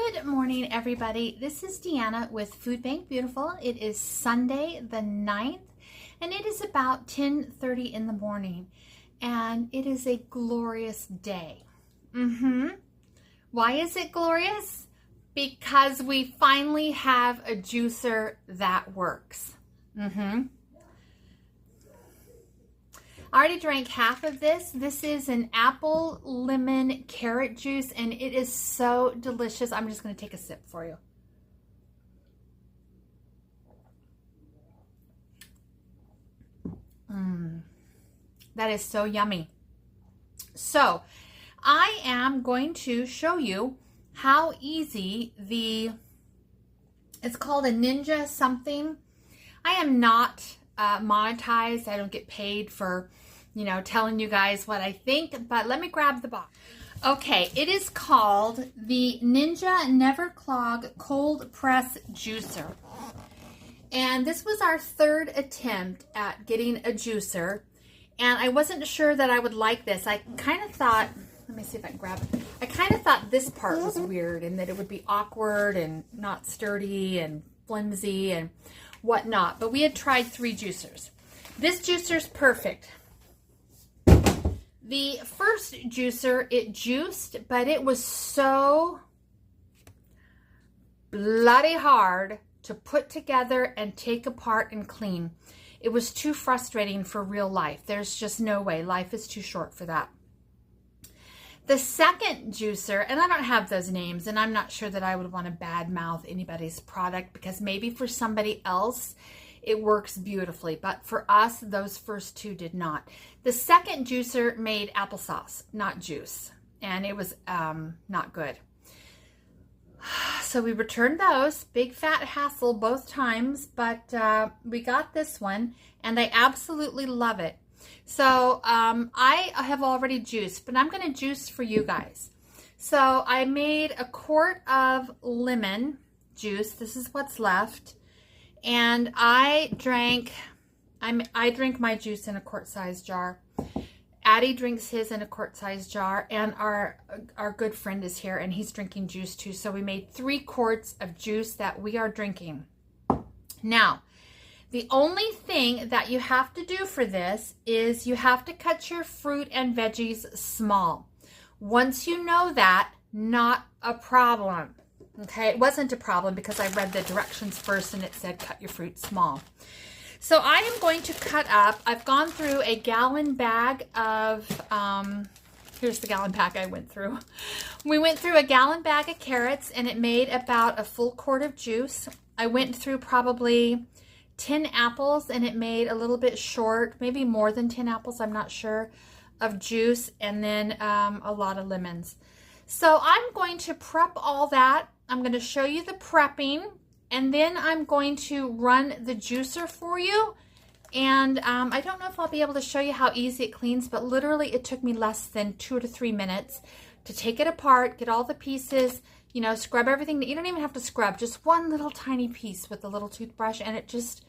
Good morning, everybody. This is Deanna with Food Bank Beautiful. It is Sunday the 9th, and it is about 10:30 in the morning, and it is a glorious day. Why is it glorious? Because we finally have a juicer that works. I already drank half of this. This is an apple lemon carrot juice, and it is so delicious. I'm just going to take a sip for you. That is so yummy. So I am going to show you how easy it's called a Ninja something. I am not monetized. I don't get paid for, telling you guys what I think, but let me grab the box. Okay, it is called the Ninja Never Clog Cold Press Juicer. And this was our third attempt at getting a juicer. And I wasn't sure that I would like this. I kind of thought, let me see if I can grab it. I kind of thought this part was weird and that it would be awkward and not sturdy and flimsy and whatnot. But we had tried 3 juicers. This juicer's perfect. The first juicer, it juiced, but it was so bloody hard to put together and take apart and clean. It was too frustrating for real life. There's just no way. Life is too short for that. The second juicer, and I don't have those names, and I'm not sure that I would want to badmouth anybody's product because maybe for somebody else it works beautifully, but for us, those first 2 did not. The second juicer made applesauce, not juice, and it was not good. So we returned those. Big fat hassle both times, but we got this one, and I absolutely love it. So I have already juiced, but I'm going to juice for you guys. So I made a quart of lemon juice. This is what's left. And I drank my juice in a quart-sized jar. Addie drinks his in a quart-sized jar, and our good friend is here, and he's drinking juice too. So we made 3 quarts of juice that we are drinking. Now, the only thing that you have to do for this is you have to cut your fruit and veggies small. Once you know that, not a problem. Okay, it wasn't a problem because I read the directions first and it said cut your fruit small. So I am going to cut up, I've gone through a gallon bag of, here's the gallon bag I went through. We went through a gallon bag of carrots and it made about a full quart of juice. I went through probably 10 apples and it made a little bit short, maybe more than 10 apples, I'm not sure, of juice, and then a lot of lemons. So I'm going to prep all that. I'm going to show you the prepping, and then I'm going to run the juicer for you. And I don't know if I'll be able to show you how easy it cleans, but literally it took me less than 2 to 3 minutes to take it apart, get all the pieces, scrub everything. You don't even have to scrub, just one little tiny piece with a little toothbrush, and it just,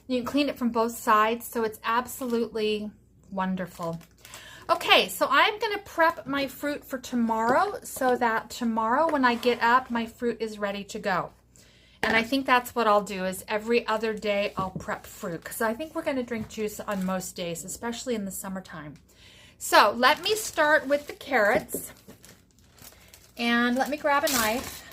you can clean it from both sides, so it's absolutely wonderful. Okay, so I'm going to prep my fruit for tomorrow so that tomorrow when I get up, my fruit is ready to go. And I think that's what I'll do, is every other day I'll prep fruit, because I think we're going to drink juice on most days, especially in the summertime. So let me start with the carrots, and let me grab a knife.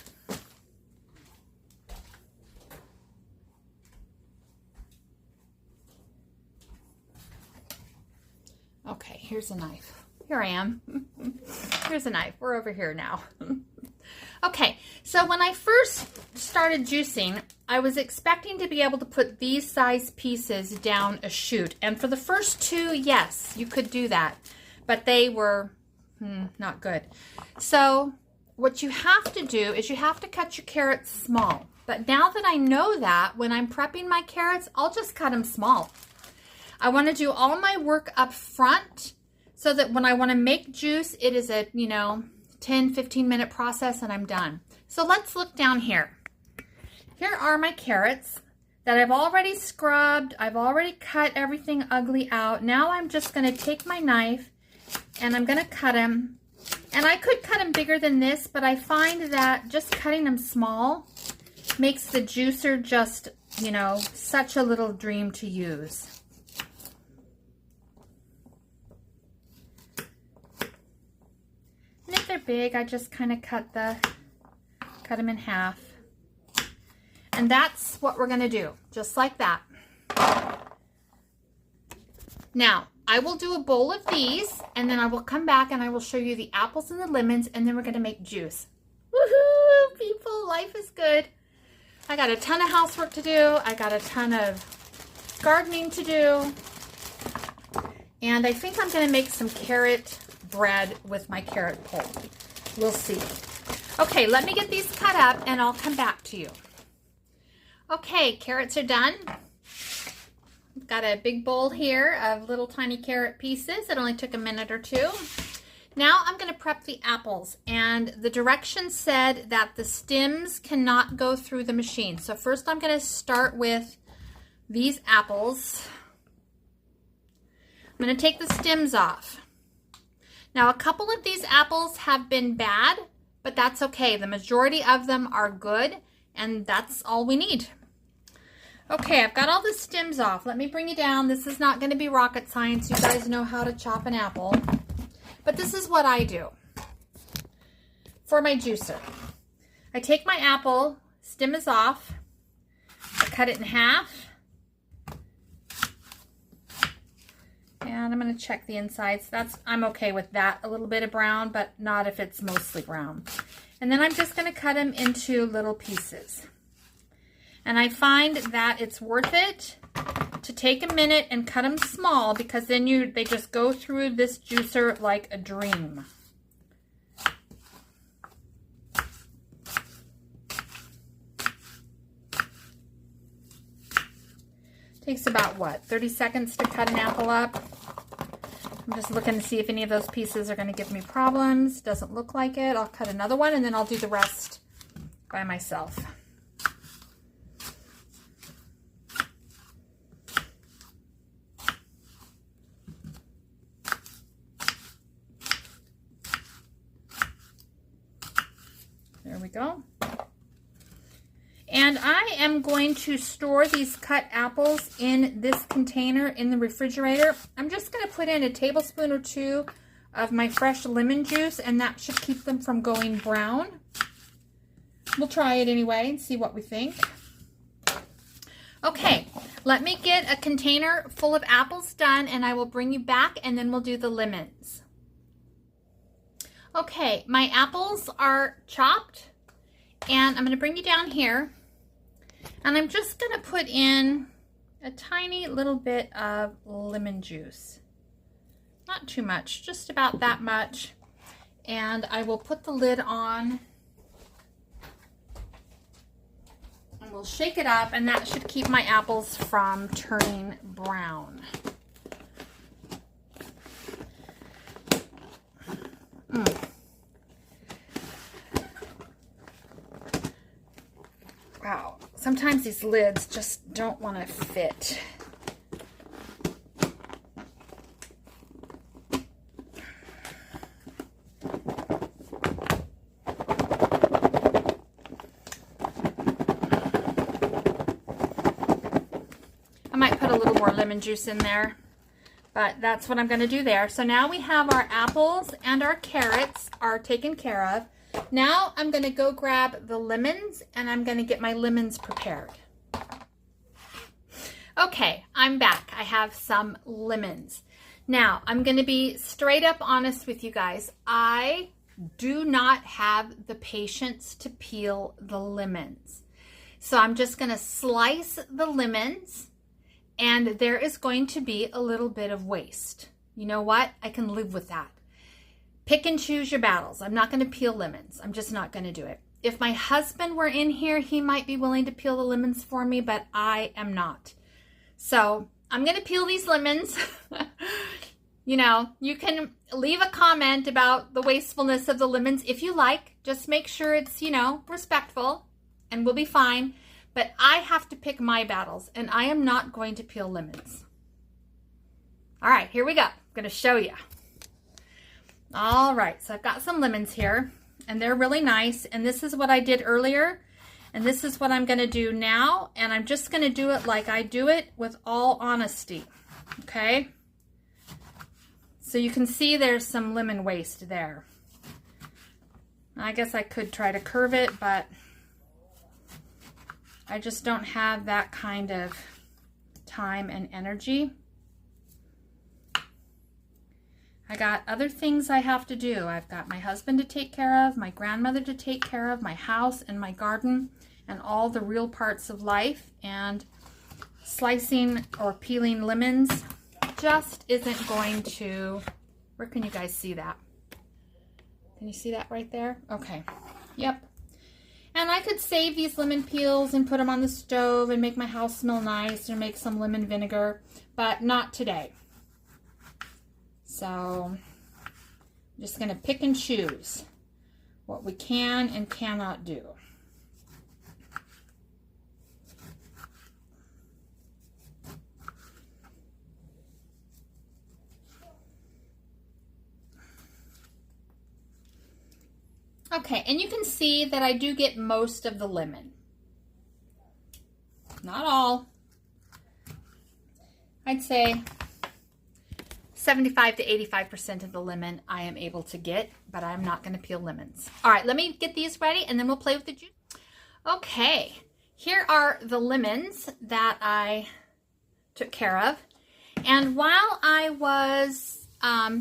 Okay, here's a knife. Here I am. Here's a knife. We're over here now. Okay, so when I first started juicing, I was expecting to be able to put these size pieces down a chute. And for the first 2, yes, you could do that. But they were not good. So what you have to do is you have to cut your carrots small. But now that I know that, when I'm prepping my carrots, I'll just cut them small. I want to do all my work up front so that when I want to make juice, it is a, 10, 15 minute process and I'm done. So let's look down here. Here are my carrots that I've already scrubbed. I've already cut everything ugly out. Now I'm just going to take my knife and I'm going to cut them And I could cut them bigger than this, but I find that just cutting them small makes the juicer just, you know, such a little dream to use. And if they're big, I just kind of cut them in half. And that's what we're going to do, just like that. Now, I will do a bowl of these, and then I will come back and I will show you the apples and the lemons, and then we're going to make juice. Woohoo, people, life is good. I got a ton of housework to do. I got a ton of gardening to do. And I think I'm going to make some carrot bread with my carrot pulp. We'll see. Okay, let me get these cut up and I'll come back to you. Okay, carrots are done. I've got a big bowl here of little tiny carrot pieces. It only took a minute or two. Now I'm going to prep the apples, and the directions said that the stems cannot go through the machine. So first I'm going to start with these apples. I'm going to take the stems off. Now a couple of these apples have been bad, but that's okay. The majority of them are good, and that's all we need. Okay, I've got all the stems off. Let me bring you down. This is not going to be rocket science. You guys know how to chop an apple. But this is what I do for my juicer. I take my apple, stem is off. I cut it in half. And I'm going to check the insides. I'm okay with that. A little bit of brown, but not if it's mostly brown. And then I'm just going to cut them into little pieces. And I find that it's worth it to take a minute and cut them small, because then they just go through this juicer like a dream. Takes about, what, 30 seconds to cut an apple up? I'm just looking to see if any of those pieces are going to give me problems. Doesn't look like it. I'll cut another one and then I'll do the rest by myself. There we go. And I am going to store these cut apples in this container in the refrigerator. I'm just going to put in a tablespoon or two of my fresh lemon juice, and that should keep them from going brown. We'll try it anyway and see what we think. Okay, let me get a container full of apples done, and I will bring you back, and then we'll do the lemons. Okay, my apples are chopped, and I'm going to bring you down here, and I'm just going to put in a tiny little bit of lemon juice. Not too much, just about that much. And I will put the lid on, and we'll shake it up, and that should keep my apples from turning brown. Wow, sometimes these lids just don't want to fit. I might put a little more lemon juice in there, but that's what I'm going to do there. So now we have our apples and our carrots are taken care of. Now I'm going to go grab the lemons, and I'm going to get my lemons prepared. Okay, I'm back. I have some lemons. Now, I'm going to be straight up honest with you guys. I do not have the patience to peel the lemons. So I'm just going to slice the lemons, and there is going to be a little bit of waste. You know what? I can live with that. Pick and choose your battles. I'm not going to peel lemons. I'm just not going to do it. If my husband were in here, he might be willing to peel the lemons for me, but I am not. So I'm going to peel these lemons. You know, you can leave a comment about the wastefulness of the lemons if you like. Just make sure it's, you know, respectful, and we'll be fine. But I have to pick my battles, and I am not going to peel lemons. All right, here we go. I'm going to show you. All right, so I've got some lemons here, and they're really nice. And this is what I did earlier, and this is what I'm going to do now. And I'm just going to do it like I do it, with all honesty, okay? So you can see there's some lemon waste there. I guess I could try to curve it, but I just don't have that kind of time and energy. I got other things I have to do. I've got my husband to take care of, my grandmother to take care of, my house and my garden, and all the real parts of life. And slicing or peeling lemons just isn't going to... Where can you guys see that? Can you see that right there? Okay. Yep. And I could save these lemon peels and put them on the stove and make my house smell nice, or make some lemon vinegar, but not today. So I'm just going to pick and choose what we can and cannot do. Okay, and you can see that I do get most of the lemon. Not all. I'd say 75 to 85% of the lemon I am able to get, but I'm not going to peel lemons. All right, let me get these ready and then we'll play with the juice. Okay, here are the lemons that I took care of. And while I was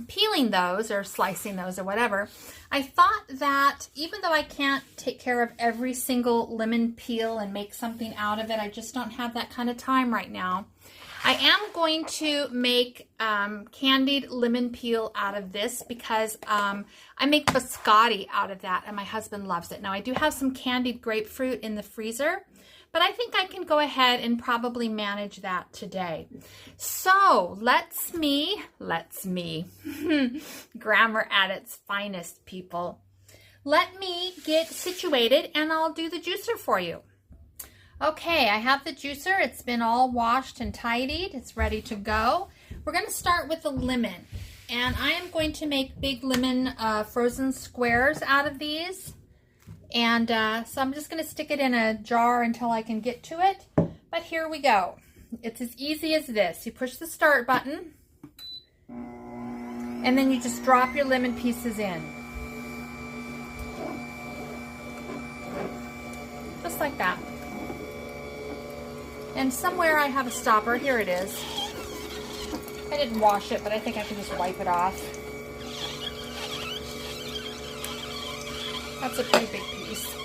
peeling those or slicing those or whatever, I thought that even though I can't take care of every single lemon peel and make something out of it, I just don't have that kind of time right now. I am going to make candied lemon peel out of this because I make biscotti out of that and my husband loves it. Now I do have some candied grapefruit in the freezer, but I think I can go ahead and probably manage that today. So let's me, grammar at its finest, people. Let me get situated and I'll do the juicer for you. Okay, I have the juicer. It's been all washed and tidied. It's ready to go. We're going to start with the lemon. And I am going to make big lemon frozen squares out of these. And so I'm just going to stick it in a jar until I can get to it. But here we go. It's as easy as this. You push the start button. And then you just drop your lemon pieces in. Just like that. And somewhere I have a stopper. Here it is. I didn't wash it, but I think I can just wipe it off. That's a pretty big piece.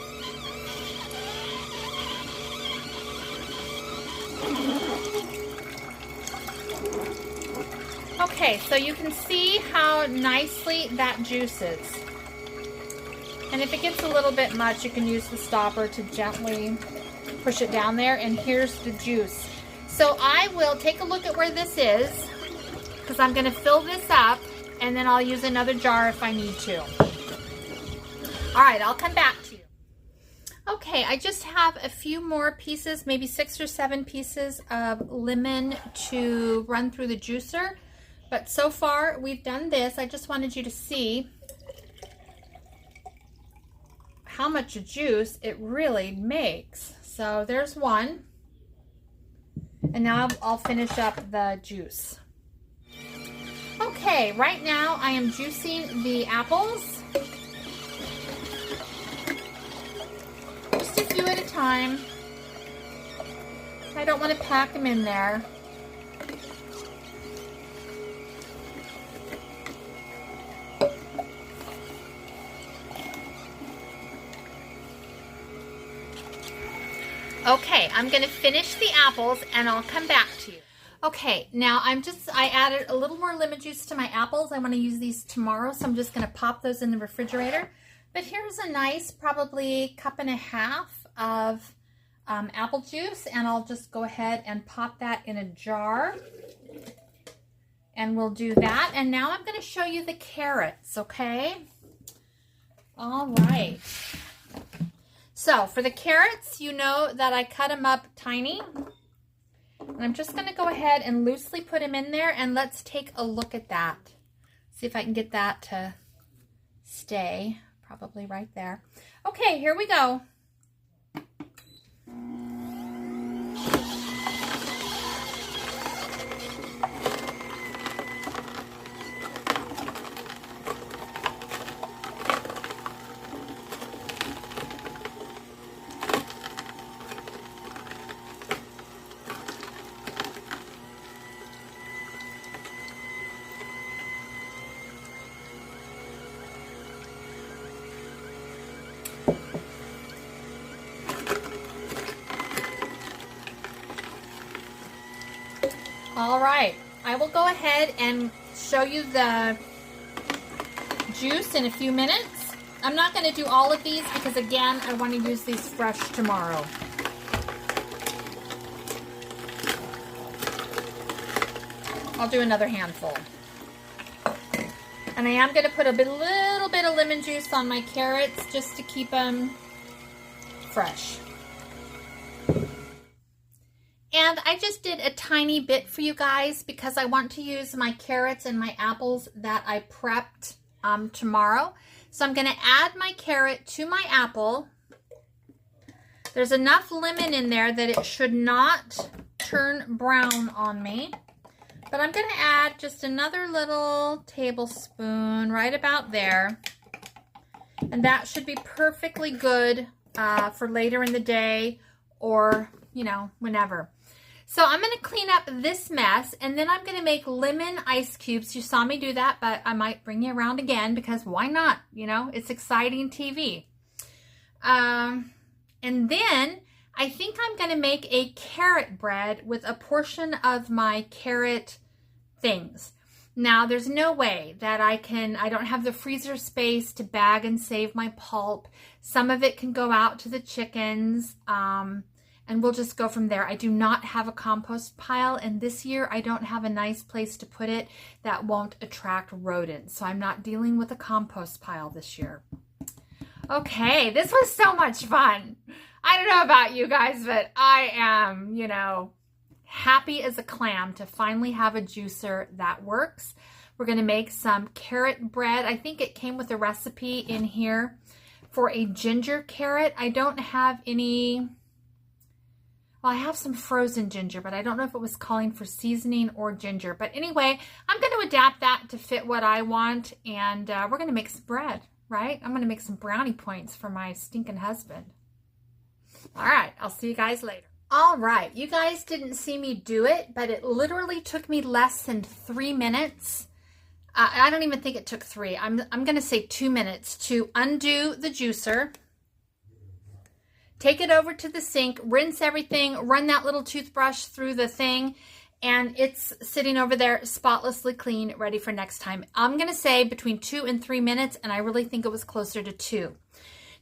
Okay, so you can see how nicely that juices. And if it gets a little bit much, you can use the stopper to gently push it down there, and here's the juice. So I will take a look at where this is, because I'm going to fill this up, and then I'll use another jar if I need to. All right, I'll come back to you. Okay, I just have a few more pieces, maybe 6 or 7 pieces of lemon to run through the juicer. But so far, we've done this. I just wanted you to see how much juice it really makes. So there's one. And now I'll finish up the juice. Okay, right now I am juicing the apples. Just a few at a time. I don't want to pack them in there. Okay, I'm going to finish the apples and I'll come back to you. Okay, now I added a little more lemon juice to my apples. I want to use these tomorrow, so I'm just going to pop those in the refrigerator. But here's a nice, probably 1.5 cups of apple juice, and I'll just go ahead and pop that in a jar. And we'll do that. And now I'm going to show you the carrots, okay? All right. So for the carrots, you know that I cut them up tiny. And I'm just going to go ahead and loosely put them in there, and let's take a look at that. See if I can get that to stay probably right there. Okay, here we go. All right, I will go ahead and show you the juice in a few minutes. I'm not going to do all of these because, again, I want to use these fresh tomorrow. I'll do another handful. And I am going to put a little bit of lemon juice on my carrots just to keep them fresh. And I just did a tiny bit for you guys because I want to use my carrots and my apples that I prepped tomorrow. So I'm going to add my carrot to my apple. There's enough lemon in there that it should not turn brown on me. But I'm going to add just another little tablespoon right about there. And that should be perfectly good for later in the day or, you know, whenever. So I'm going to clean up this mess, and then I'm going to make lemon ice cubes. You saw me do that, but I might bring you around again because why not? You know, it's exciting TV. And then I think I'm going to make a carrot bread with a portion of my carrot things. Now, there's no way that I don't have the freezer space to bag and save my pulp. Some of it can go out to the chickens, and we'll just go from there. I do not have a compost pile, and this year I don't have a nice place to put it that won't attract rodents. So I'm not dealing with a compost pile this year. Okay, this was so much fun. I don't know about you guys, but I am, you know, happy as a clam to finally have a juicer that works. We're going to make some carrot bread. I think it came with a recipe in here for a ginger carrot. I don't have any... Well, I have some frozen ginger, but I don't know if it was calling for seasoning or ginger. But anyway, I'm going to adapt that to fit what I want, and we're going to make some bread, right? I'm going to make some brownie points for my stinking husband. All right, I'll see you guys later. All right, you guys didn't see me do it, but it literally took me less than 3 minutes. I don't even think it took 3. I'm going to say 2 minutes to undo the juicer. Take it over to the sink, rinse everything, run that little toothbrush through the thing, and it's sitting over there spotlessly clean, ready for next time. I'm going to say between 2 and 3 minutes, and I really think it was closer to 2.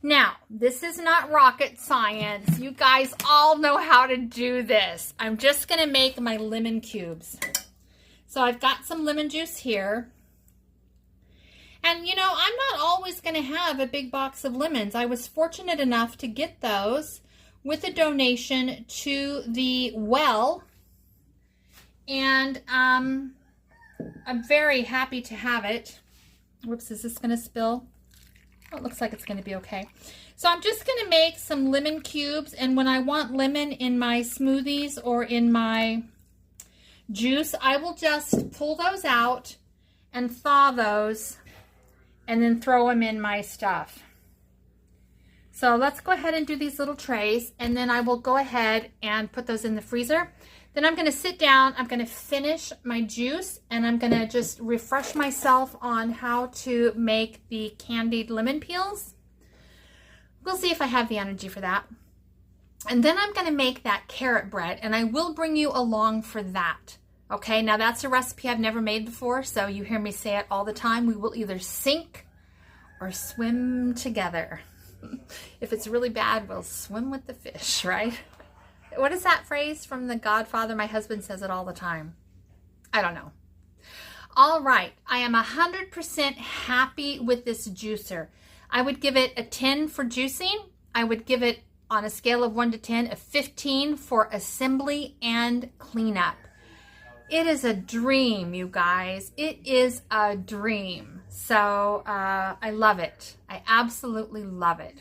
Now, this is not rocket science. You guys all know how to do this. I'm just going to make my lemon cubes. So I've got some lemon juice here. And, you know, I'm not always going to have a big box of lemons. I was fortunate enough to get those with a donation to the well. And I'm very happy to have it. Whoops, is this going to spill? Oh, it looks like it's going to be okay. So I'm just going to make some lemon cubes. And when I want lemon in my smoothies or in my juice, I will just pull those out and thaw those, and then throw them in my stuff. So let's go ahead and do these little trays, and then I will go ahead and put those in the freezer. Then I'm going to sit down, I'm going to finish my juice, and I'm going to just refresh myself on how to make the candied lemon peels. We'll see if I have the energy for that. And then I'm going to make that carrot bread, and I will bring you along for that. Okay, now that's a recipe I've never made before, so you hear me say it all the time. We will either sink or swim together. If it's really bad, we'll swim with the fish, right? What is that phrase from The Godfather? My husband says it all the time. I don't know. All right, I am 100% happy with this juicer. I would give it a 10 for juicing. I would give it, on a scale of 1 to 10, a 15 for assembly and cleanup. It is a dream, you guys. It is a dream. So I love it. I absolutely love it.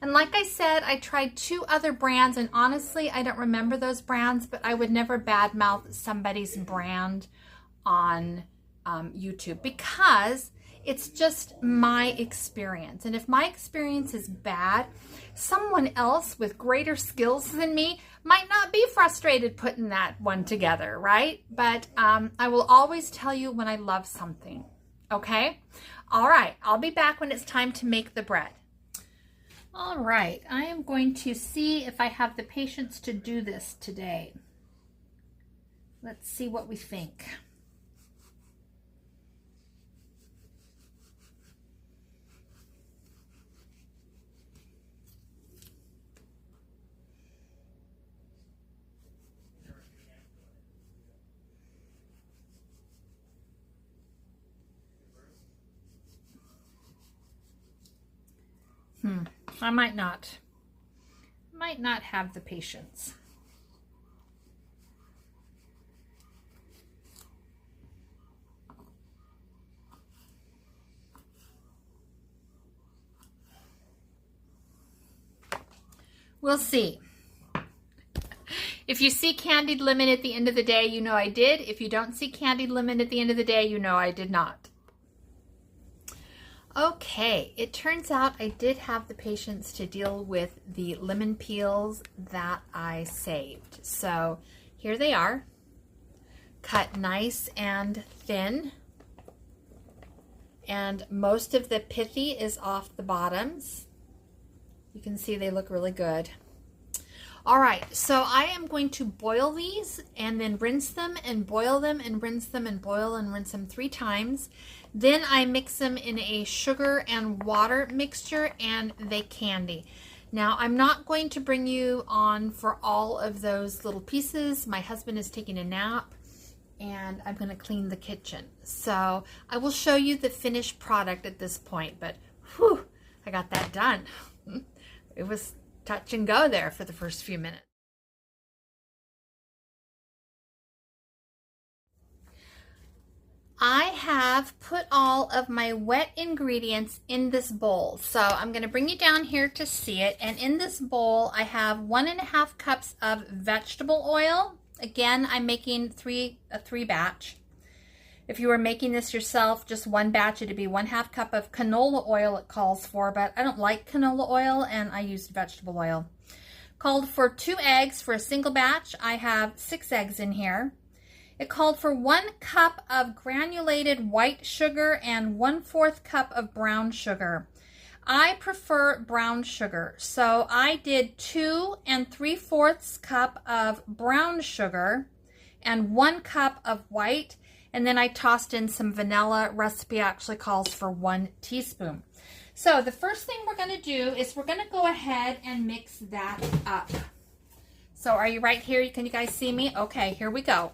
And like I said, I tried 2 other brands, and honestly, I don't remember those brands, but I would never badmouth somebody's brand on YouTube because it's just my experience. And if my experience is bad, someone else with greater skills than me might not be frustrated putting that one together, right? But I will always tell you when I love something, okay? All right, I'll be back when it's time to make the bread. All right, I am going to see if I have the patience to do this today. Let's see what we think. I might not have the patience. We'll see. If you see candied lemon at the end of the day, you know I did. If you don't see candied lemon at the end of the day, you know I did not. Okay, it turns out I did have the patience to deal with the lemon peels that I saved. So here they are, cut nice and thin. And most of the pithy is off the bottoms. You can see they look really good. All right, so I am going to boil these and then rinse them and boil them and rinse them and boil and rinse them 3 times. Then I mix them in a sugar and water mixture and they candy. Now I'm not going to bring you on for all of those little pieces. My husband is taking a nap and I'm going to clean the kitchen. So I will show you the finished product at this point, but whew, I got that done. It was touch and go there for the first few minutes. I have put all of my wet ingredients in this bowl. So I'm going to bring you down here to see it. And in this bowl, I have 1.5 cups of vegetable oil. Again, I'm making a three batch. If you were making this yourself, just 1 batch, it'd be 1/2 cup of canola oil it calls for, but I don't like canola oil and I used vegetable oil. Called for 2 eggs for a single batch. I have 6 eggs in here. It called for 1 cup of granulated white sugar and 1/4 cup of brown sugar. I prefer brown sugar, so I did 2 3/4 cup of brown sugar and 1 cup of white. And then I tossed in some vanilla. Recipe actually calls for 1 teaspoon. So the first thing we're going to do is we're going to go ahead and mix that up. So are you right here? Can you guys see me? Okay, here we go.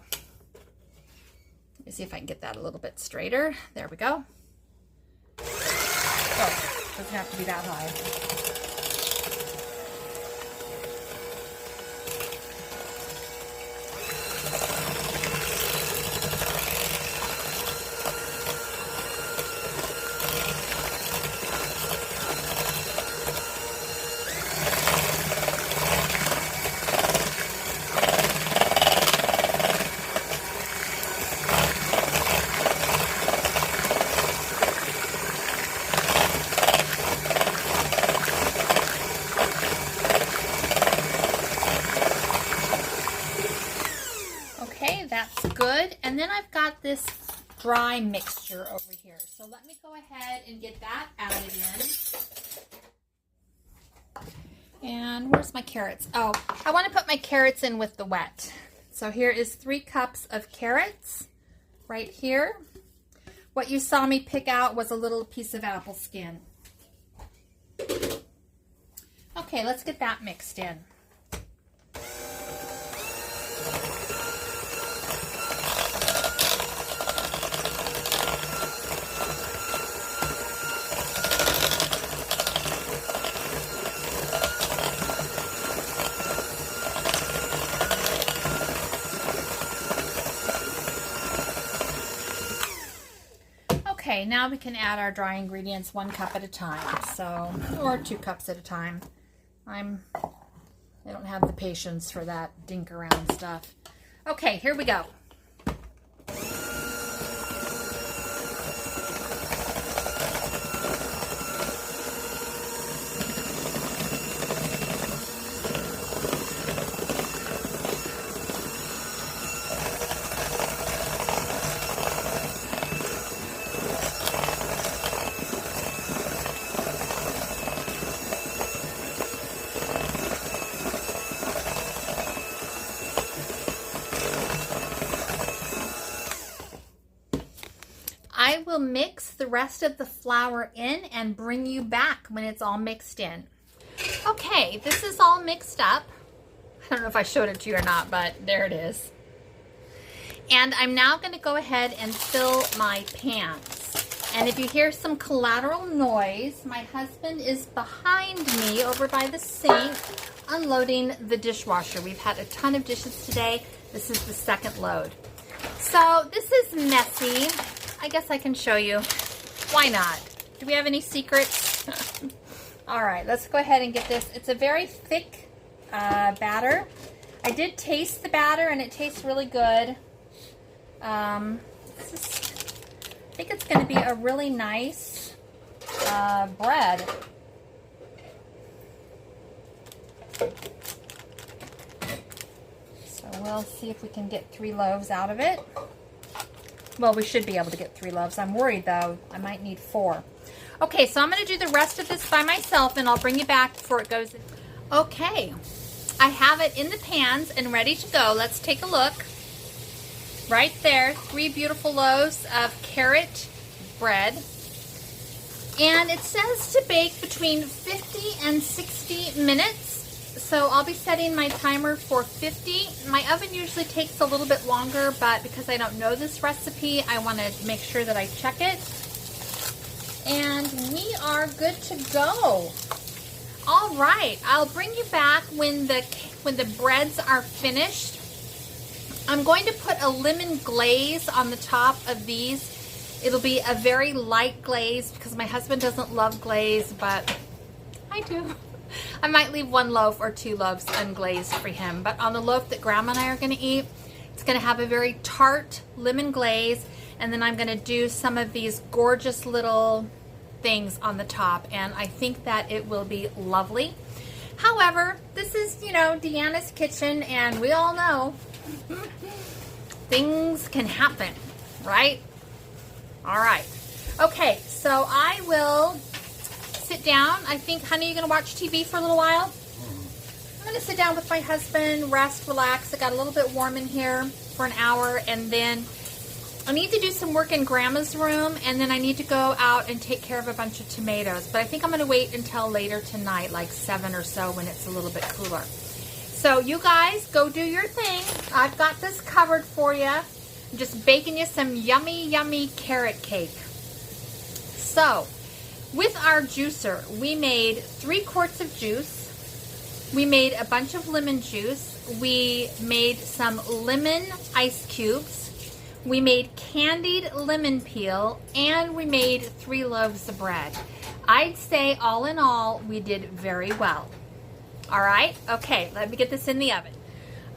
Let me see if I can get that a little bit straighter. There we go. Oh, doesn't have to be that high. That's good. And then I've got this dry mixture over here. So let me go ahead and get that added in. And where's my carrots? Oh, I want to put my carrots in with the wet. So here is 3 cups of carrots right here. What you saw me pick out was a little piece of apple skin. Okay, let's get that mixed in. Okay, now we can add our dry ingredients 1 cup at a time, so, or 2 cups at a time. I don't have the patience for that dink around stuff. Okay, here we go. I will mix the rest of the flour in and bring you back when it's all mixed in. Okay, this is all mixed up. I don't know if I showed it to you or not, but there it is. And I'm now going to go ahead and fill my pans. And if you hear some collateral noise, my husband is behind me over by the sink unloading the dishwasher. We've had a ton of dishes today. This is the second load. So this is messy. I guess I can show you. Why not? Do we have any secrets? All right, let's go ahead and get this. It's a very thick batter. I did taste the batter and it tastes really good. I think it's going to be a really nice bread. So we'll see if we can get 3 loaves out of it. Well, we should be able to get 3 loaves. I'm worried, though. I might need 4. Okay, so I'm going to do the rest of this by myself, and I'll bring you back before it goes in. Okay, I have it in the pans and ready to go. Let's take a look. Right there, 3 beautiful loaves of carrot bread. And it says to bake between 50 and 60 minutes. So I'll be setting my timer for 50. My oven usually takes a little bit longer, but because I don't know this recipe, I want to make sure that I check it. And we are good to go. All right, I'll bring you back when the breads are finished. I'm going to put a lemon glaze on the top of these. It'll be a very light glaze because my husband doesn't love glaze, but I do. I might leave 1 loaf or 2 loaves unglazed for him, but on the loaf that Grandma and I are going to eat, it's going to have a very tart lemon glaze, and then I'm going to do some of these gorgeous little things on the top, and I think that it will be lovely. However, this is, you know, Deanna's kitchen, and we all know things can happen, right? All right. Okay, so I will sit down. I think, honey, you're going to watch TV for a little while? I'm going to sit down with my husband, rest, relax. It got a little bit warm in here for an hour, and then I need to do some work in Grandma's room, and then I need to go out and take care of a bunch of tomatoes. But I think I'm going to wait until later tonight, like 7 or so, when it's a little bit cooler. So you guys, go do your thing. I've got this covered for you. I'm just baking you some yummy, yummy carrot cake. So, with our juicer, we made 3 quarts of juice. We made a bunch of lemon juice. We made some lemon ice cubes. We made candied lemon peel, and we made 3 loaves of bread. I'd say all in all, we did very well. All right? Okay, let me get this in the oven.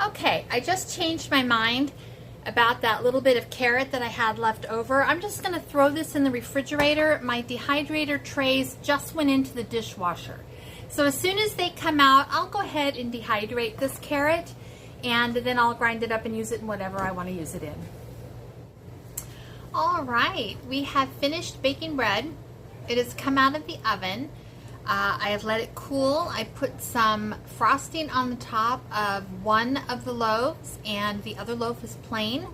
Okay, I just changed my mind about that little bit of carrot that I had left over. I'm just going to throw this in the refrigerator. My dehydrator trays just went into the dishwasher. So as soon as they come out, I'll go ahead and dehydrate this carrot, and then I'll grind it up and use it in whatever I want to use it in. All right, we have finished baking bread. It has come out of the oven. I have let it cool. I put some frosting on the top of one of the loaves, and the other loaf is plain.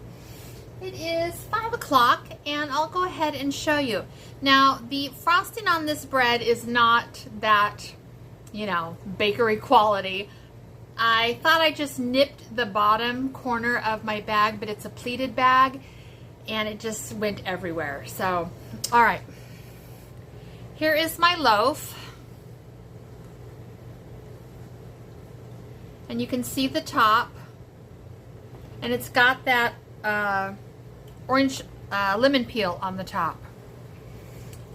It is 5 o'clock, and I'll go ahead and show you. Now, the frosting on this bread is not that, you know, bakery quality. I thought I just nipped the bottom corner of my bag, but it's a pleated bag, and it just went everywhere. So, all right. Here is my loaf. And you can see the top, and it's got that orange lemon peel on the top.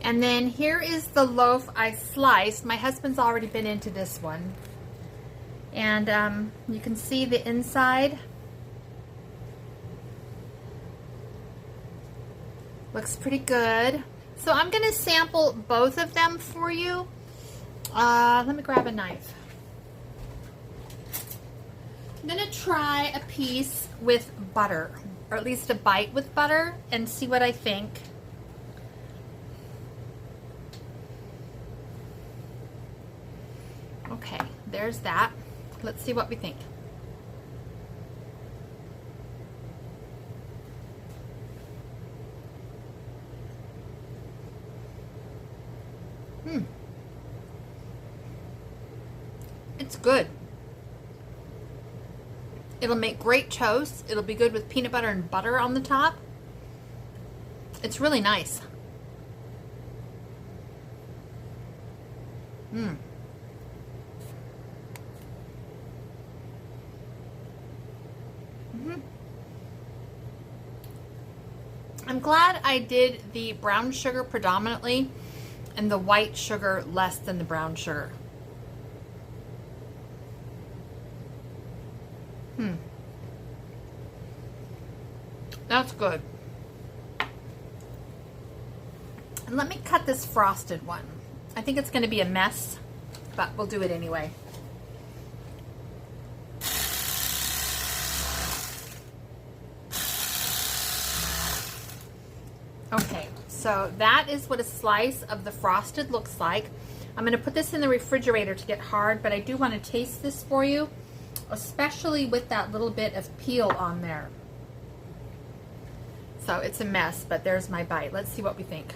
And then here is the loaf I sliced. My husband's already been into this one. And you can see the inside. Looks pretty good. So I'm going to sample both of them for you. Let me grab a knife. I'm going to try a piece with butter, or at least a bite with butter, and see what I think. Okay, there's that. Let's see what we think. It's good. It'll make great toast. It'll be good with peanut butter and butter on the top. It's really nice. I'm glad I did the brown sugar predominantly and the white sugar less than the brown sugar. That's good. And let me cut this frosted one. I think it's going to be a mess, but we'll do it anyway. Okay, so that is what a slice of the frosted looks like. I'm going to put this in the refrigerator to get hard, but I do want to taste this for you, especially with that little bit of peel on there. So it's a mess, but there's my bite. Let's see what we think.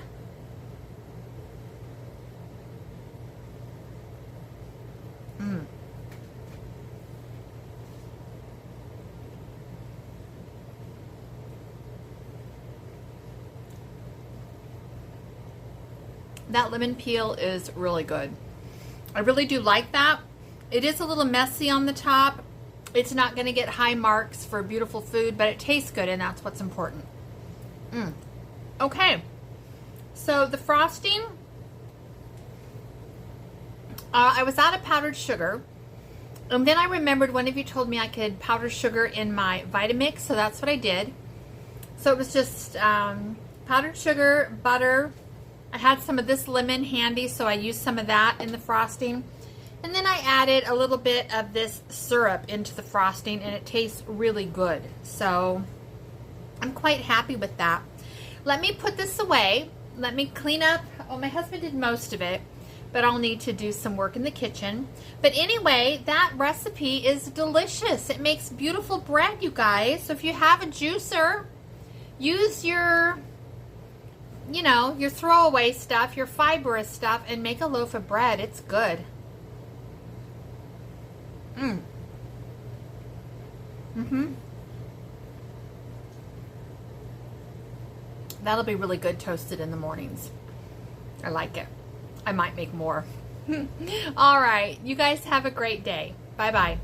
That lemon peel is really good. I really do like that. It is a little messy on the top. It's not going to get high marks for beautiful food, but it tastes good, and that's what's important. Okay, so the frosting, I was out of powdered sugar, and then I remembered one of you told me I could powder sugar in my Vitamix, so that's what I did. So it was just powdered sugar, butter. I had some of this lemon handy, so I used some of that in the frosting. And then I added a little bit of this syrup into the frosting, and it tastes really good. So I'm quite happy with that. Let me put this away. Let me clean up. Oh, my husband did most of it, but I'll need to do some work in the kitchen. But anyway, that recipe is delicious. It makes beautiful bread, you guys. So if you have a juicer, use your, you know, your throwaway stuff, your fibrous stuff, and make a loaf of bread. It's good. That'll be really good toasted in the mornings. I like it. I might make more. All right. You guys have a great day. Bye-bye.